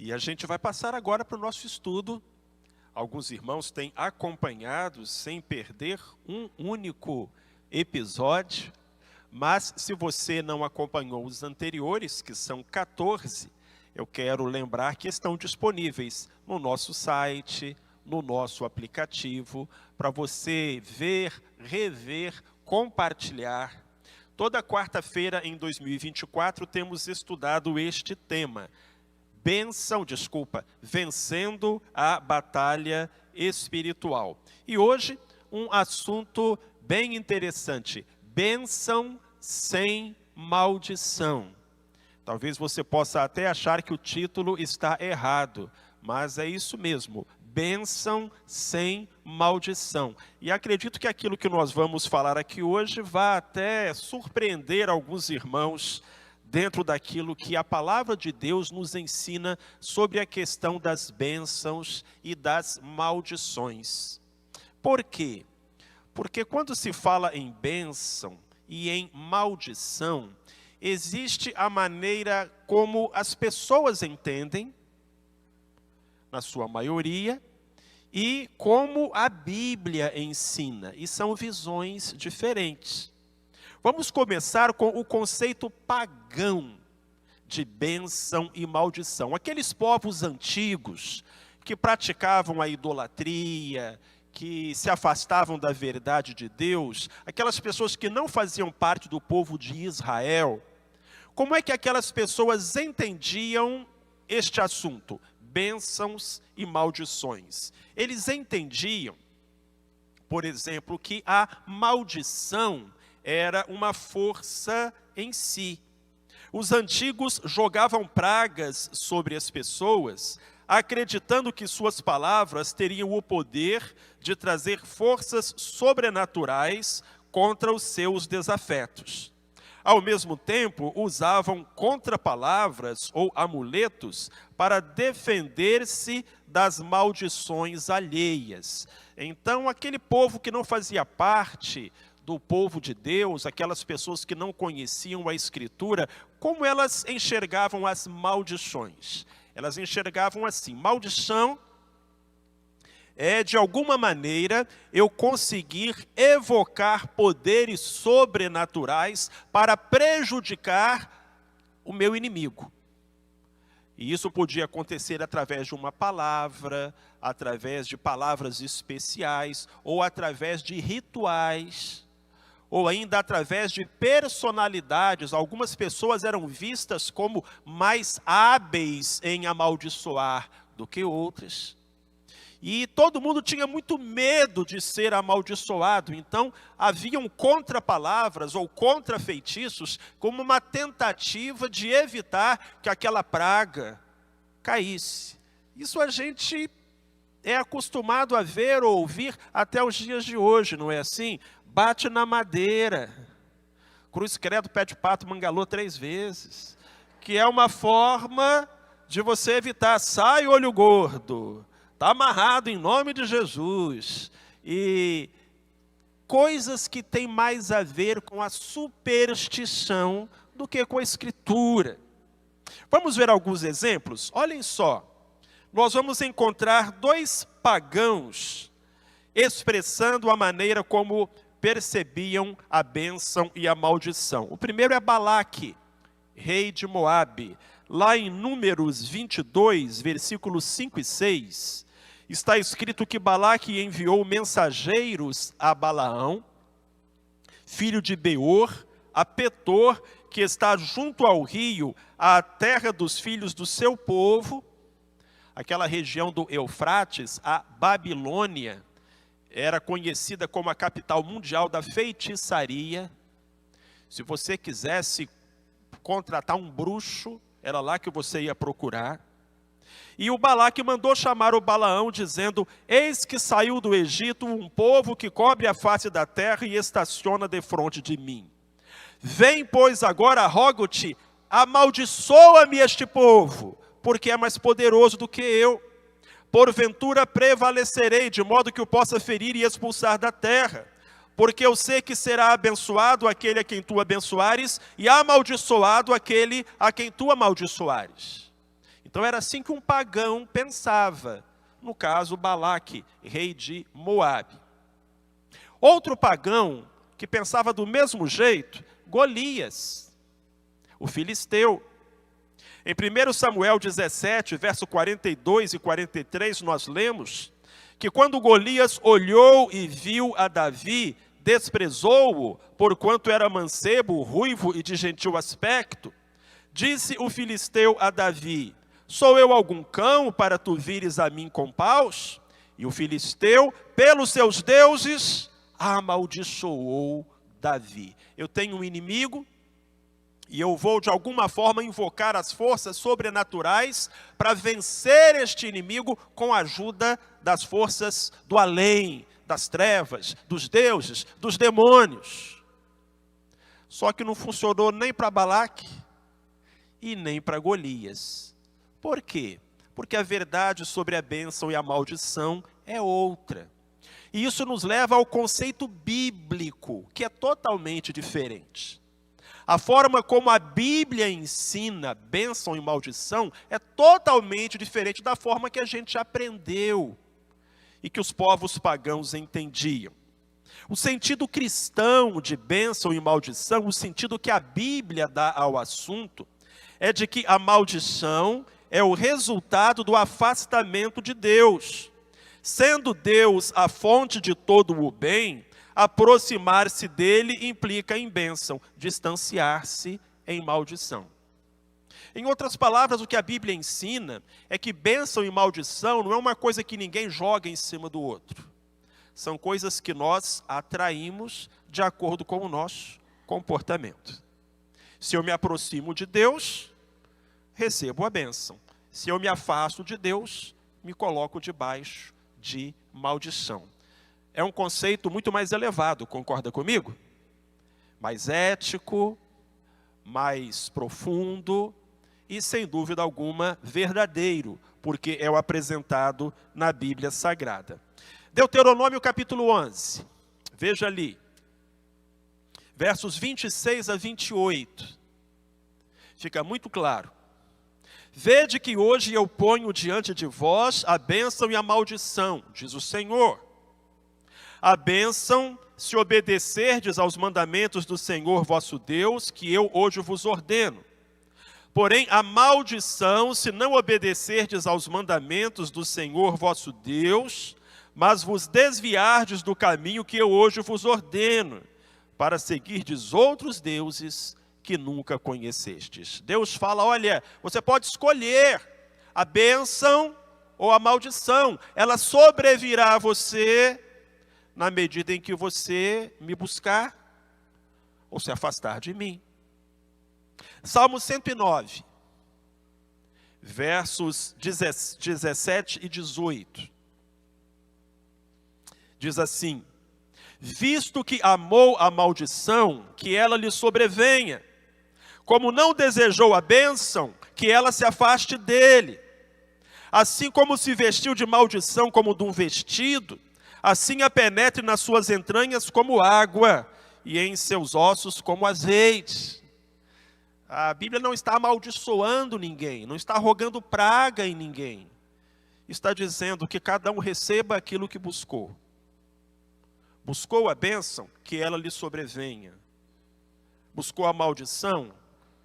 E a gente vai passar agora para o nosso estudo. Alguns irmãos têm acompanhado sem perder um único episódio, mas se você não acompanhou os anteriores, que são 14, eu quero lembrar que estão disponíveis no nosso site, no nosso aplicativo, para você ver, rever, compartilhar. Toda quarta-feira em 2024 temos estudado este tema. Vencendo a batalha espiritual. E hoje, um assunto bem interessante. Bênção sem maldição. Talvez você possa até achar que o título está errado, mas é isso mesmo. Bênção sem maldição. E acredito que aquilo que nós vamos falar aqui hoje vai até surpreender alguns irmãos dentro daquilo que a palavra de Deus nos ensina sobre a questão das bênçãos e das maldições. Por quê? Porque quando se fala em bênção e em maldição, existe a maneira como as pessoas entendem, na sua maioria, e como a Bíblia ensina, e são visões diferentes. Vamos começar com o conceito pagão de bênção e maldição. Aqueles povos antigos que praticavam a idolatria, que se afastavam da verdade de Deus, aquelas pessoas que não faziam parte do povo de Israel, como é que aquelas pessoas entendiam este assunto? Bênçãos e maldições. Eles entendiam, por exemplo, que a maldição era uma força em si. Os antigos jogavam pragas sobre as pessoas, acreditando que suas palavras teriam o poder de trazer forças sobrenaturais contra os seus desafetos. Ao mesmo tempo, usavam contrapalavras ou amuletos para defender-se das maldições alheias. Então, aquele povo que não fazia parte do povo de Deus, aquelas pessoas que não conheciam a Escritura, como elas enxergavam as maldições? Elas enxergavam assim: maldição é, de alguma maneira, eu conseguir evocar poderes sobrenaturais para prejudicar o meu inimigo. E isso podia acontecer através de uma palavra, através de palavras especiais, ou através de rituais, ou ainda através de personalidades. Algumas pessoas eram vistas como mais hábeis em amaldiçoar do que outras. E todo mundo tinha muito medo de ser amaldiçoado, então haviam contrapalavras ou contrafeitiços como uma tentativa de evitar que aquela praga caísse. Isso a gente é acostumado a ver ou ouvir até os dias de hoje, não é assim? Bate na madeira, cruz credo, pé de pato, mangalô 3 vezes, que é uma forma de você evitar, sai olho gordo, está amarrado em nome de Jesus. E coisas que têm mais a ver com a superstição do que com a Escritura. Vamos ver alguns exemplos? Olhem só, nós vamos encontrar 2 pagãos expressando a maneira como percebiam a bênção e a maldição. O primeiro é Balaque, rei de Moabe. Lá em Números 22, versículos 5 e 6, está escrito que Balaque enviou mensageiros a Balaão, filho de Beor, a Petor, que está junto ao rio, a terra dos filhos do seu povo, aquela região do Eufrates, a Babilônia, era conhecida como a capital mundial da feitiçaria. Se você quisesse contratar um bruxo, era lá que você ia procurar. E o Balaque mandou chamar o Balaão, dizendo: eis que saiu do Egito um povo que cobre a face da terra e estaciona defronte de mim. Vem, pois, agora, rogo-te, amaldiçoa-me este povo, porque é mais poderoso do que eu. Porventura prevalecerei, de modo que o possa ferir e expulsar da terra. Porque eu sei que será abençoado aquele a quem tu abençoares, e amaldiçoado aquele a quem tu amaldiçoares. Então era assim que um pagão pensava. No caso, Balaque, rei de Moabe. Outro pagão que pensava do mesmo jeito, Golias, o filisteu. Em 1 Samuel 17, verso 42 e 43, nós lemos que quando Golias olhou e viu a Davi, desprezou-o, porquanto era mancebo, ruivo e de gentil aspecto. Disse o filisteu a Davi: sou eu algum cão para tu vires a mim com paus? E o filisteu, pelos seus deuses, amaldiçoou Davi. Eu tenho um inimigo e eu vou de alguma forma invocar as forças sobrenaturais para vencer este inimigo com a ajuda das forças do além, das trevas, dos deuses, dos demônios. Só que não funcionou nem para Balaque e nem para Golias. Por quê? Porque a verdade sobre a bênção e a maldição é outra. E isso nos leva ao conceito bíblico, que é totalmente diferente. A forma como a Bíblia ensina bênção e maldição é totalmente diferente da forma que a gente aprendeu e que os povos pagãos entendiam. O sentido cristão de bênção e maldição, o sentido que a Bíblia dá ao assunto, é de que a maldição é o resultado do afastamento de Deus. Sendo Deus a fonte de todo o bem, aproximar-se dele implica em bênção, distanciar-se em maldição. Em outras palavras, o que a Bíblia ensina é que bênção e maldição não é uma coisa que ninguém joga em cima do outro. São coisas que nós atraímos de acordo com o nosso comportamento. Se eu me aproximo de Deus, recebo a bênção. Se eu me afasto de Deus, me coloco debaixo de maldição. É um conceito muito mais elevado, concorda comigo? Mais ético, mais profundo e, sem dúvida alguma, verdadeiro, porque é o apresentado na Bíblia Sagrada. Deuteronômio capítulo 11, veja ali, versos 26 a 28, fica muito claro. Vede que hoje eu ponho diante de vós a bênção e a maldição, diz o Senhor. A bênção, se obedecerdes aos mandamentos do Senhor vosso Deus, que eu hoje vos ordeno. Porém, a maldição, se não obedecerdes aos mandamentos do Senhor vosso Deus, mas vos desviardes do caminho que eu hoje vos ordeno, para seguirdes outros deuses que nunca conhecestes. Deus fala, olha, você pode escolher a bênção ou a maldição. Ela sobrevirá a você na medida em que você me buscar ou se afastar de mim. Salmo 109, versos 17 e 18. Diz assim: visto que amou a maldição, que ela lhe sobrevenha. Como não desejou a bênção, que ela se afaste dele. Assim como se vestiu de maldição como de um vestido, assim a penetre nas suas entranhas como água, e em seus ossos como azeite. A Bíblia não está amaldiçoando ninguém, não está rogando praga em ninguém. Está dizendo que cada um receba aquilo que buscou. Buscou a bênção, que ela lhe sobrevenha. Buscou a maldição,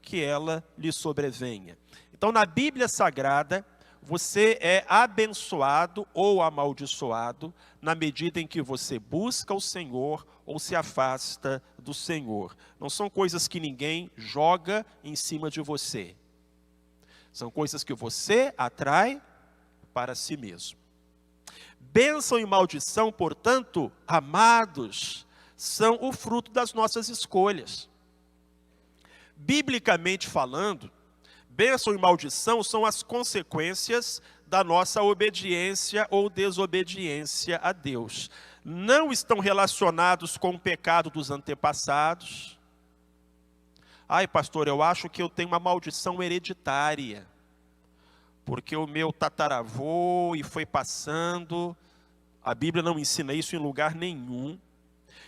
que ela lhe sobrevenha. Então, na Bíblia Sagrada, você é abençoado ou amaldiçoado na medida em que você busca o Senhor ou se afasta do Senhor. Não são coisas que ninguém joga em cima de você. São coisas que você atrai para si mesmo. Bênção e maldição, portanto, amados, são o fruto das nossas escolhas. Biblicamente falando, bênção e maldição são as consequências da nossa obediência ou desobediência a Deus. Não estão relacionados com o pecado dos antepassados. Ai, pastor, eu acho que eu tenho uma maldição hereditária, porque o meu tataravô e foi passando. A Bíblia não ensina isso em lugar nenhum.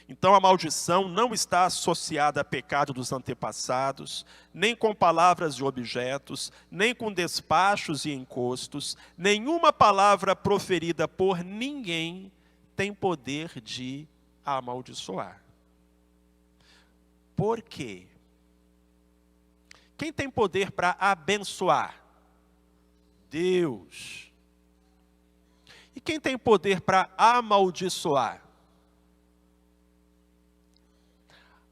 Então a maldição não está associada a pecado dos antepassados, nem com palavras de objetos, nem com despachos e encostos. Nenhuma palavra proferida por ninguém tem poder de amaldiçoar. Por quê? Quem tem poder para abençoar? Deus. E quem tem poder para amaldiçoar?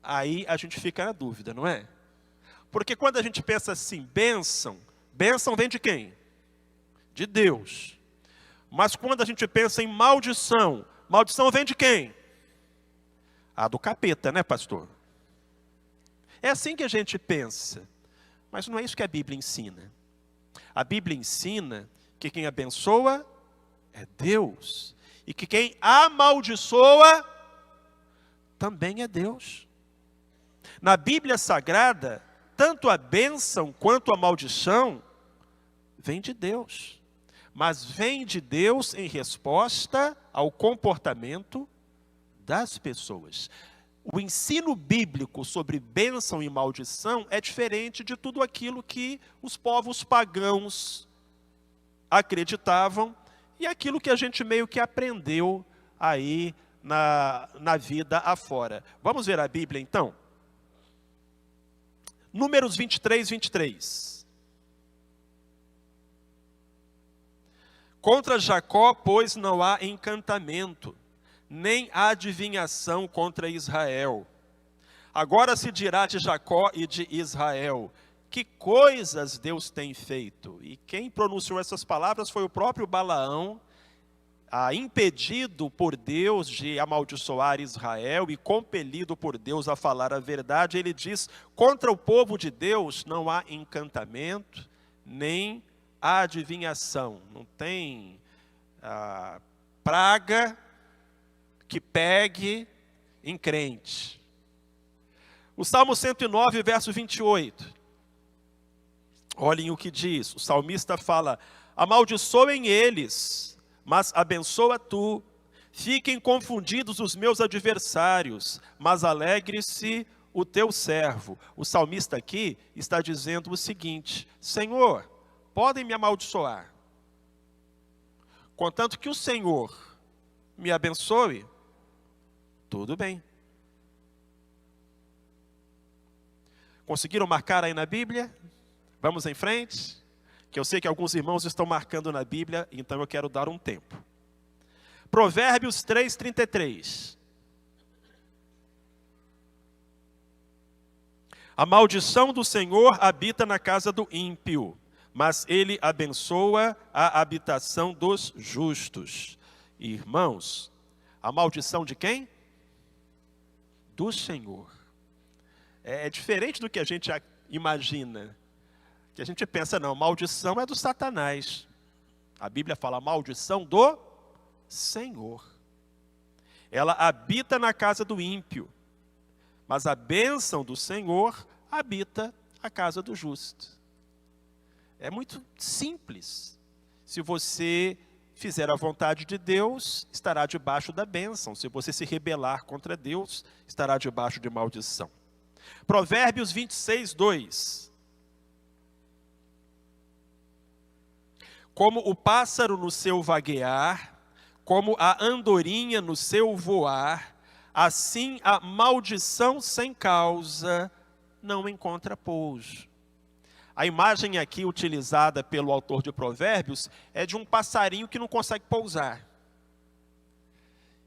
Aí a gente fica na dúvida, não é? Porque quando a gente pensa assim, bênção, bênção vem de quem? De Deus. Mas quando a gente pensa em maldição, maldição vem de quem? Ah, do capeta, né, pastor? É assim que a gente pensa. Mas não é isso que a Bíblia ensina. A Bíblia ensina que quem abençoa é Deus. E que quem amaldiçoa também é Deus. Na Bíblia Sagrada, tanto a bênção quanto a maldição vem de Deus. Mas vem de Deus em resposta ao comportamento das pessoas. O ensino bíblico sobre bênção e maldição é diferente de tudo aquilo que os povos pagãos acreditavam e aquilo que a gente meio que aprendeu aí na vida afora. Vamos ver a Bíblia então? Números 23, 23. Contra Jacó, pois, não há encantamento, nem adivinhação contra Israel. Agora se dirá de Jacó e de Israel, que coisas Deus tem feito. E quem pronunciou essas palavras foi o próprio Balaão, impedido por Deus de amaldiçoar Israel e compelido por Deus a falar a verdade. Ele diz, contra o povo de Deus não há encantamento, nem adivinhação. Não tem praga que pegue em crente. O Salmo 109, verso 28. Olhem o que diz. O salmista fala, amaldiçoem eles, mas abençoa tu. Fiquem confundidos os meus adversários, mas alegre-se o teu servo. O salmista aqui está dizendo o seguinte, Senhor, podem me amaldiçoar, contanto que o Senhor me abençoe, tudo bem. Conseguiram marcar aí na Bíblia? Vamos em frente? Que eu sei que alguns irmãos estão marcando na Bíblia, então eu quero dar um tempo. Provérbios 3:33. A maldição do Senhor habita na casa do ímpio, mas ele abençoa a habitação dos justos. Irmãos, a maldição de quem? Do Senhor. É diferente do que a gente imagina. Que a gente pensa, não, maldição é do Satanás. A Bíblia fala maldição do Senhor. Ela habita na casa do ímpio, mas a bênção do Senhor habita a casa do justo. É muito simples. Se você fizer a vontade de Deus, estará debaixo da bênção. Se você se rebelar contra Deus, estará debaixo de maldição. Provérbios 26, 2. Como o pássaro no seu vaguear, como a andorinha no seu voar, assim a maldição sem causa não encontra pouso. A imagem aqui utilizada pelo autor de Provérbios é de um passarinho que não consegue pousar.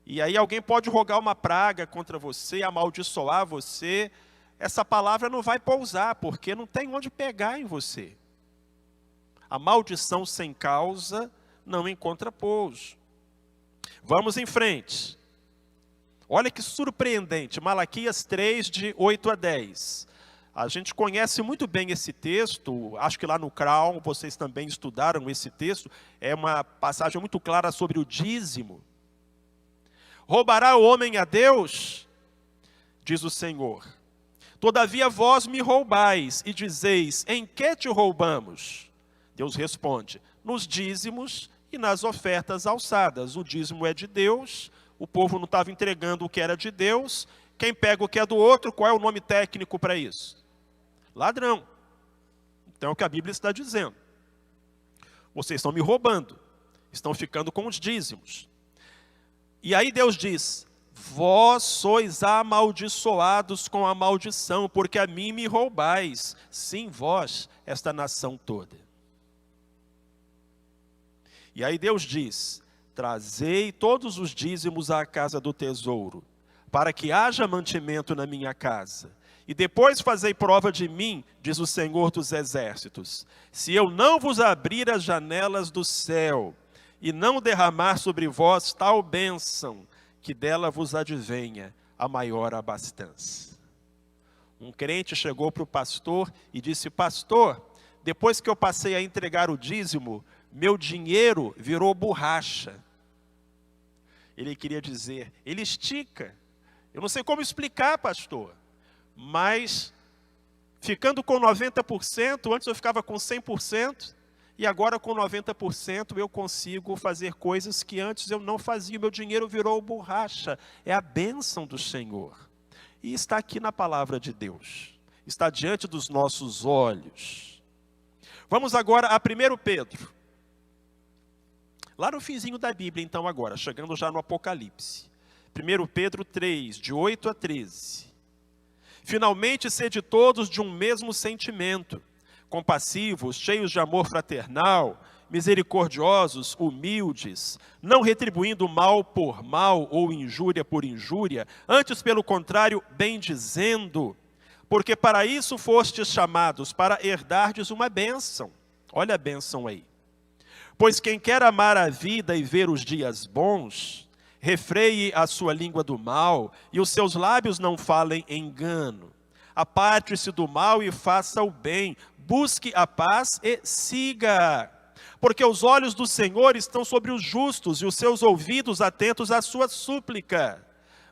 E aí alguém pode rogar uma praga contra você, amaldiçoar você. Essa palavra não vai pousar, porque não tem onde pegar em você. A maldição sem causa não encontra pouso. Vamos em frente. Olha que surpreendente, Malaquias 3, de 8 a 10. A gente conhece muito bem esse texto, acho que lá no Crown vocês também estudaram esse texto. É uma passagem muito clara sobre o dízimo. Roubará o homem a Deus? Diz o Senhor. Todavia vós me roubais e dizeis, em que te roubamos? Deus responde, nos dízimos e nas ofertas alçadas. O dízimo é de Deus, o povo não estava entregando o que era de Deus. Quem pega o que é do outro, qual é o nome técnico para isso? Ladrão. Então é o que a Bíblia está dizendo. Vocês estão me roubando, estão ficando com os dízimos. E aí Deus diz: vós sois amaldiçoados com a maldição, porque a mim me roubais, sim, vós, esta nação toda. E aí Deus diz: trazei todos os dízimos à casa do tesouro, para que haja mantimento na minha casa. E depois fazei prova de mim, diz o Senhor dos Exércitos, se eu não vos abrir as janelas do céu, e não derramar sobre vós tal bênção, que dela vos advenha a maior abastança. Um crente chegou para o pastor e disse: pastor, depois que eu passei a entregar o dízimo, meu dinheiro virou borracha. Ele queria dizer, ele estica. Eu não sei como explicar, pastor, mas ficando com 90%, antes eu ficava com 100%, e agora com 90% eu consigo fazer coisas que antes eu não fazia. Meu dinheiro virou borracha. É a bênção do Senhor. E está aqui na palavra de Deus. Está diante dos nossos olhos. Vamos agora a 1 Pedro. Lá no finzinho da Bíblia, então, agora, chegando já no Apocalipse. 1 Pedro 3, de 8 a 13. Finalmente, sede todos de um mesmo sentimento, compassivos, cheios de amor fraternal, misericordiosos, humildes, não retribuindo mal por mal ou injúria por injúria, antes, pelo contrário, bendizendo, porque para isso fostes chamados, para herdardes uma bênção. Olha a bênção aí. Pois quem quer amar a vida e ver os dias bons, refreie a sua língua do mal, e os seus lábios não falem engano. Aparte-se do mal e faça o bem, busque a paz e siga. Porque os olhos do Senhor estão sobre os justos, e os seus ouvidos atentos à sua súplica.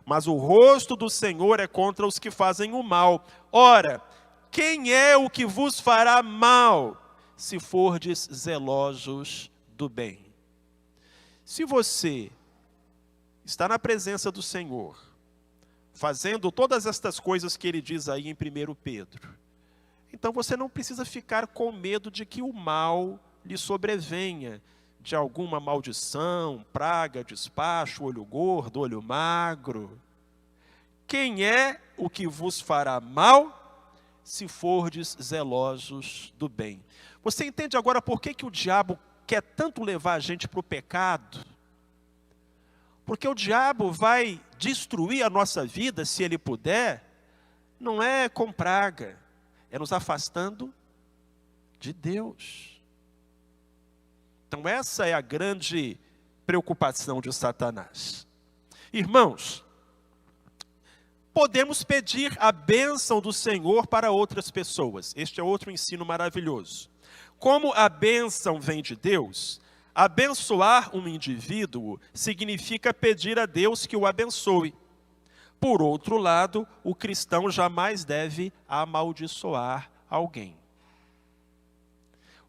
Mas o rosto do Senhor é contra os que fazem o mal. Ora, quem é o que vos fará mal, se fordes zelosos do bem? Se você está na presença do Senhor, fazendo todas estas coisas que ele diz aí em 1 Pedro, então você não precisa ficar com medo de que o mal lhe sobrevenha, de alguma maldição, praga, despacho, olho gordo, olho magro. Quem é o que vos fará mal, se fordes zelosos do bem? Você entende agora por que o diabo quer tanto levar a gente para o pecado? Porque o diabo vai destruir a nossa vida, se ele puder, não é com praga, é nos afastando de Deus. Então essa é a grande preocupação de Satanás. Irmãos, podemos pedir a bênção do Senhor para outras pessoas. Este é outro ensino maravilhoso. Como a bênção vem de Deus, abençoar um indivíduo significa pedir a Deus que o abençoe. Por outro lado, o cristão jamais deve amaldiçoar alguém.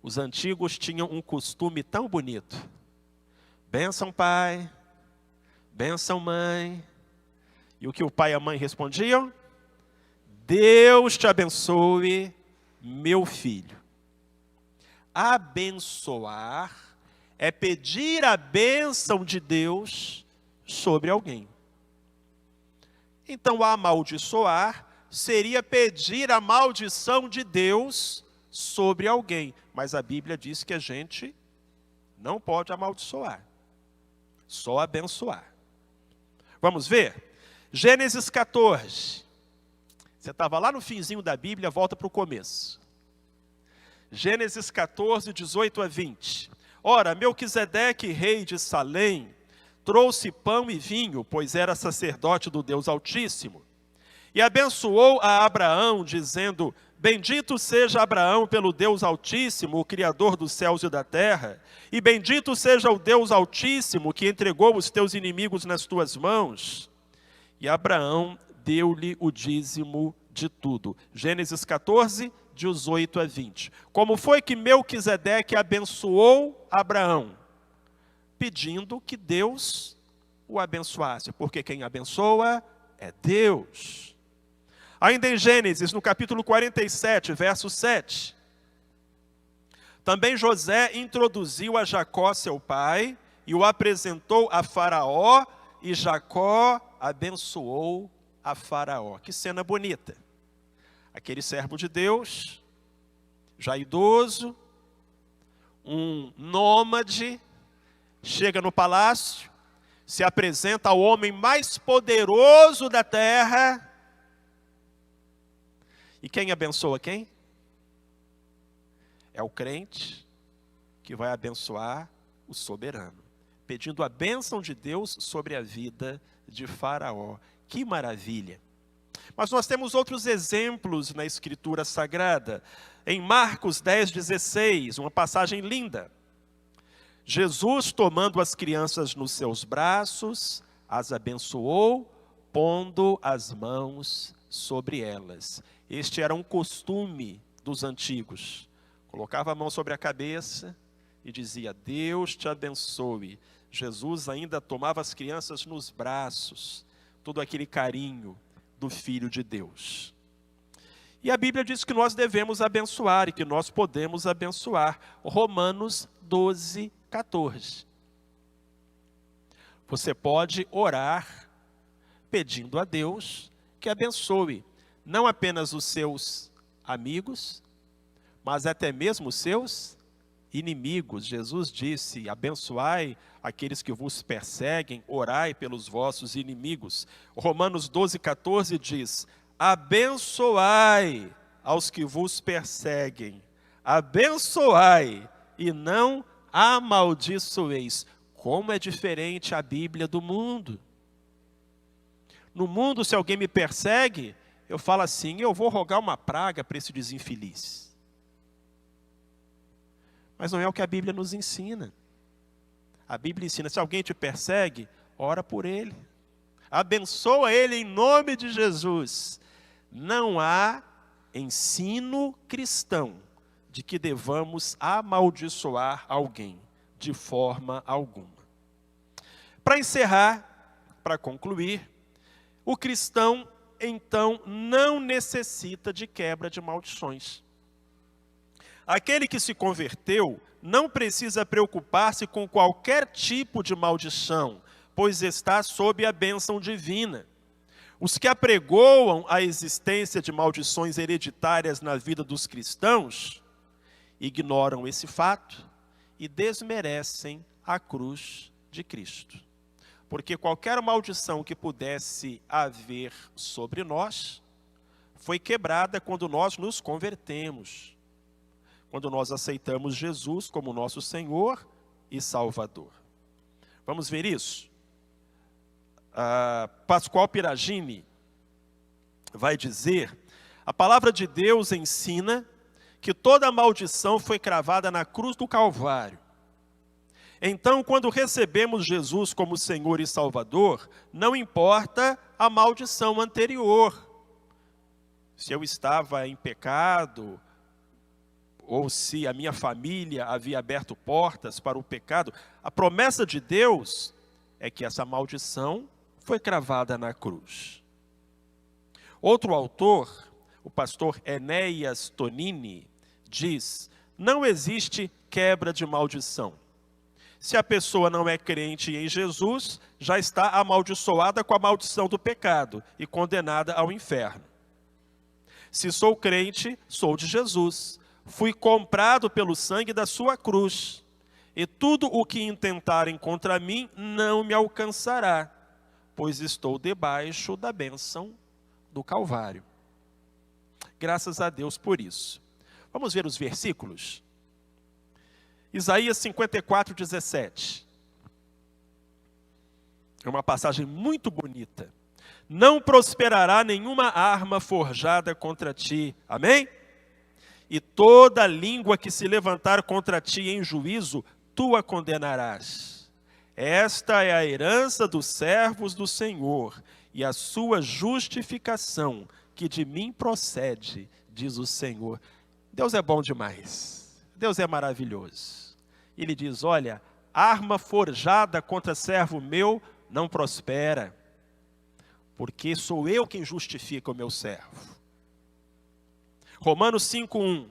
Os antigos tinham um costume tão bonito. Bênção pai, bênção mãe. E o que o pai e a mãe respondiam? Deus te abençoe, meu filho. Abençoar é pedir a bênção de Deus sobre alguém. Então, amaldiçoar seria pedir a maldição de Deus sobre alguém. Mas a Bíblia diz que a gente não pode amaldiçoar, só abençoar. Vamos ver? Gênesis 14. Você estava lá no finzinho da Bíblia, volta para o começo. Gênesis 14, 18 a 20. Ora, Melquisedeque, rei de Salém, trouxe pão e vinho, pois era sacerdote do Deus Altíssimo. E abençoou a Abraão, dizendo: bendito seja Abraão pelo Deus Altíssimo, o Criador dos céus e da terra, e bendito seja o Deus Altíssimo, que entregou os teus inimigos nas tuas mãos. E Abraão deu-lhe o dízimo de tudo. Gênesis 14, 18 a 20. Como foi que Melquisedeque abençoou Abraão? Pedindo que Deus o abençoasse, porque quem abençoa é Deus. Ainda em Gênesis, no capítulo 47, verso 7, também José introduziu a Jacó, seu pai, e o apresentou a Faraó, e Jacó abençoou a Faraó. Que cena bonita. Aquele servo de Deus, já idoso, um nômade, chega no palácio, se apresenta ao homem mais poderoso da terra. E quem abençoa quem? É o crente que vai abençoar o soberano, pedindo a bênção de Deus sobre a vida de Faraó. Que maravilha! Mas nós temos outros exemplos na Escritura Sagrada. Em Marcos 10,16, uma passagem linda. Jesus, tomando as crianças nos seus braços, as abençoou, pondo as mãos sobre elas. Este era um costume dos antigos. Colocava a mão sobre a cabeça e dizia: Deus te abençoe. Jesus ainda tomava as crianças nos braços, todo aquele carinho do Filho de Deus. E a Bíblia diz que nós devemos abençoar e que nós podemos abençoar. Romanos 12:14. Você pode orar pedindo a Deus que abençoe não apenas os seus amigos, mas até mesmo os seus inimigos. Jesus disse: abençoai aqueles que vos perseguem, orai pelos vossos inimigos. Romanos 12:14 diz: abençoai aos que vos perseguem, abençoai e não amaldiçoeis. Como é diferente a Bíblia do mundo. No mundo, se alguém me persegue, eu falo assim: eu vou rogar uma praga para esse desinfeliz. Mas não é o que a Bíblia nos ensina. A Bíblia ensina: se alguém te persegue, ora por ele. Abençoa ele em nome de Jesus. Não há ensino cristão de que devamos amaldiçoar alguém, de forma alguma. Para encerrar, para concluir, o cristão, então, não necessita de quebra de maldições. Aquele que se converteu não precisa preocupar-se com qualquer tipo de maldição, pois está sob a bênção divina. Os que apregoam a existência de maldições hereditárias na vida dos cristãos ignoram esse fato e desmerecem a cruz de Cristo. Porque qualquer maldição que pudesse haver sobre nós foi quebrada quando nós nos convertemos, quando nós aceitamos Jesus como nosso Senhor e Salvador. Vamos ver isso? Pascoal Piragini vai dizer: a palavra de Deus ensina que toda maldição foi cravada na cruz do Calvário. Então, quando recebemos Jesus como Senhor e Salvador, não importa a maldição anterior. Se eu estava em pecado, ou se a minha família havia aberto portas para o pecado, a promessa de Deus é que essa maldição foi cravada na cruz. Outro autor, o pastor Enéas Tonini, diz: não existe quebra de maldição. Se a pessoa não é crente em Jesus, já está amaldiçoada com a maldição do pecado e condenada ao inferno. Se sou crente, sou de Jesus. Fui comprado pelo sangue da sua cruz. E tudo o que intentarem contra mim não me alcançará, pois estou debaixo da bênção do Calvário. Graças a Deus por isso. Vamos ver os versículos? Isaías 54:17. É uma passagem muito bonita. Não prosperará nenhuma arma forjada contra ti. Amém? E toda língua que se levantar contra ti em juízo, tu a condenarás. Esta é a herança dos servos do Senhor, e a sua justificação, que de mim procede, diz o Senhor. Deus é bom demais. Deus é maravilhoso. Ele diz: olha, arma forjada contra servo meu não prospera, porque sou eu quem justifica o meu servo. Romanos 5:1.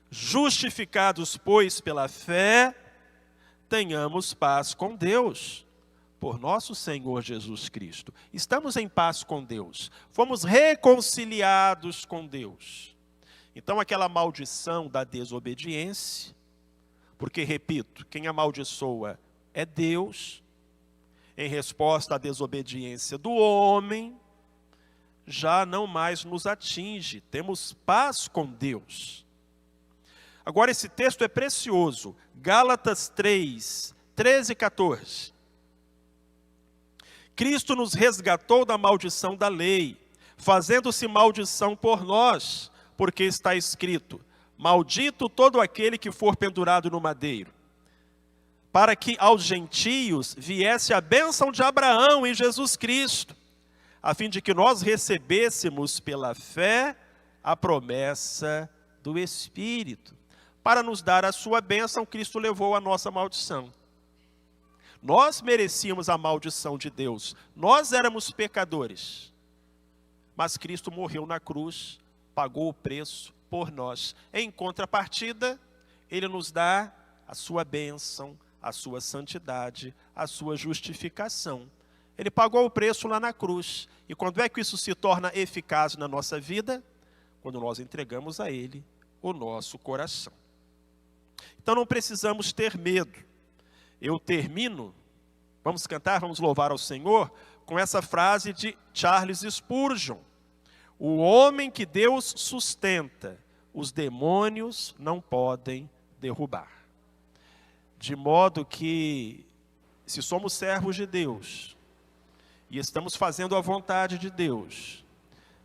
Justificados, pois, pela fé, tenhamos paz com Deus, por nosso Senhor Jesus Cristo. Estamos em paz com Deus. Fomos reconciliados com Deus. Então, aquela maldição da desobediência, porque, repito, quem amaldiçoa é Deus, em resposta à desobediência do homem, já não mais nos atinge. Temos paz com Deus. Agora, esse texto é precioso. Gálatas 3, 13 e 14. Cristo nos resgatou da maldição da lei, fazendo-se maldição por nós, porque está escrito: maldito todo aquele que for pendurado no madeiro, para que aos gentios viesse a bênção de Abraão em Jesus Cristo, a fim de que nós recebêssemos pela fé a promessa do Espírito. Para nos dar a sua bênção, Cristo levou a nossa maldição. Nós merecíamos a maldição de Deus. Nós éramos pecadores. Mas Cristo morreu na cruz, pagou o preço por nós. Em contrapartida, Ele nos dá a sua bênção, a sua santidade, a sua justificação. Ele pagou o preço lá na cruz. E quando é que isso se torna eficaz na nossa vida? Quando nós entregamos a Ele o nosso coração. Então não precisamos ter medo. Eu termino, vamos cantar, vamos louvar ao Senhor, com essa frase de Charles Spurgeon: o homem que Deus sustenta, os demônios não podem derrubar. De modo que, se somos servos de Deus, e estamos fazendo a vontade de Deus,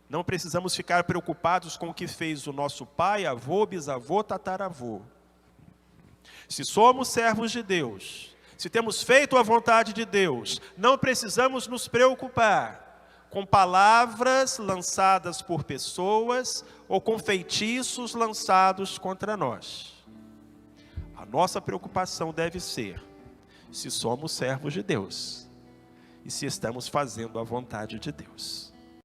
não precisamos ficar preocupados com o que fez o nosso pai, avô, bisavô, tataravô. Se somos servos de Deus, se temos feito a vontade de Deus, não precisamos nos preocupar com palavras lançadas por pessoas ou com feitiços lançados contra nós. A nossa preocupação deve ser se somos servos de Deus e se estamos fazendo a vontade de Deus.